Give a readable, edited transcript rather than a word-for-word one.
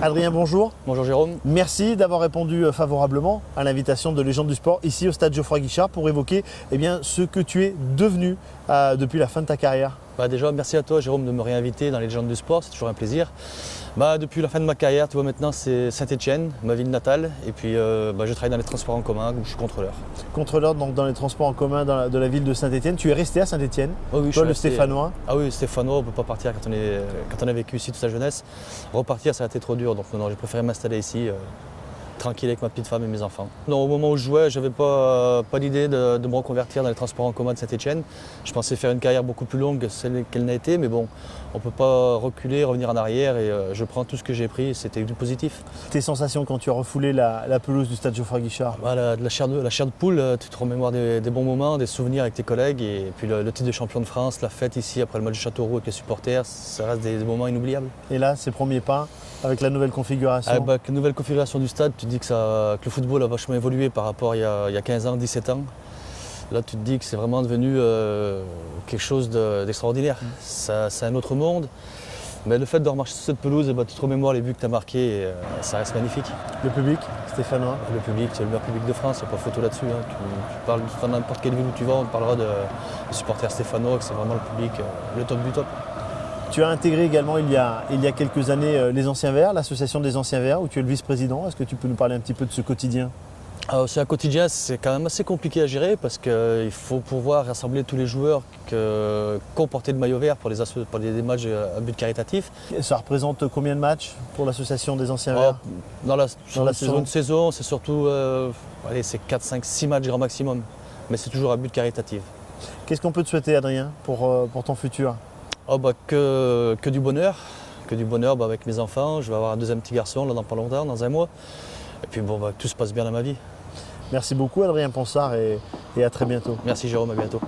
Adrien, bonjour. Bonjour Jérôme. Merci d'avoir répondu favorablement à l'invitation de Légende du Sport ici au stade Geoffroy Guichard pour évoquer ce que tu es devenu depuis la fin de ta carrière. Déjà, merci à toi Jérôme de me réinviter dans les Légendes du Sport, c'est toujours un plaisir. Depuis la fin de ma carrière, tu vois, maintenant c'est Saint-Étienne, ma ville natale, et puis je travaille dans les transports en commun où je suis contrôleur. Contrôleur donc dans les transports en commun de la ville de Saint-Étienne. Tu es resté à Saint-Étienne, oui, toi le Stéphanois. Ah oui, Stéphanois, on ne peut pas partir quand on a vécu ici toute sa jeunesse. Repartir, ça a été trop dur, donc non, j'ai préféré m'installer ici. Tranquille avec ma petite femme et mes enfants. Non, au moment où je jouais, je n'avais pas l'idée de me reconvertir dans les transports en commun de Saint-Étienne. Je pensais faire une carrière beaucoup plus longue que celle qu'elle n'a été, mais bon, on ne peut pas reculer, revenir en arrière et je prends tout ce que j'ai pris et c'était du positif. Tes sensations quand tu as refoulé la pelouse du stade Geoffroy Guichard? La chair de poule, tu te remémores des bons moments, des souvenirs avec tes collègues et puis le titre de champion de France, la fête ici après le match de Châteauroux avec les supporters, ça reste des moments inoubliables. Et là, ces premiers pas avec la nouvelle configuration? Avec la nouvelle configuration du stade, tu te dis que le football a vachement évolué par rapport à il y a 15 ans, 17 ans. Là, tu te dis que c'est vraiment devenu quelque chose d'extraordinaire. C'est un autre monde. Mais le fait de remarcher sur cette pelouse, tu te remémores les buts que tu as marqués et ça reste magnifique. Le public, Stéphanois? Le public, c'est le meilleur public de France, il n'y a pas photo là-dessus. Hein. Tu parles dans n'importe quelle ville où tu vas, on te parlera des supporters stéphanois, que c'est vraiment le public, le top du top. Tu as intégré également il y a quelques années les Anciens Verts, l'association des Anciens Verts, où tu es le vice-président. Est-ce que tu peux nous parler un petit peu de ce quotidien? C'est un quotidien, c'est quand même assez compliqué à gérer parce qu'il faut pouvoir rassembler tous les joueurs qui ont porté le maillot vert pour des matchs à but caritatif. Ça représente combien de matchs pour l'association des Anciens Verts? Dans la saison, c'est surtout c'est 4, 5, 6 matchs grand maximum, mais c'est toujours à but caritatif. Qu'est-ce qu'on peut te souhaiter, Adrien, pour ton futur? Que du bonheur, avec mes enfants. Je vais avoir un deuxième petit garçon là, dans pas longtemps, dans un mois. Et puis que tout se passe bien dans ma vie. Merci beaucoup Adrien Ponsard et à très bientôt. Merci Jérôme, à bientôt.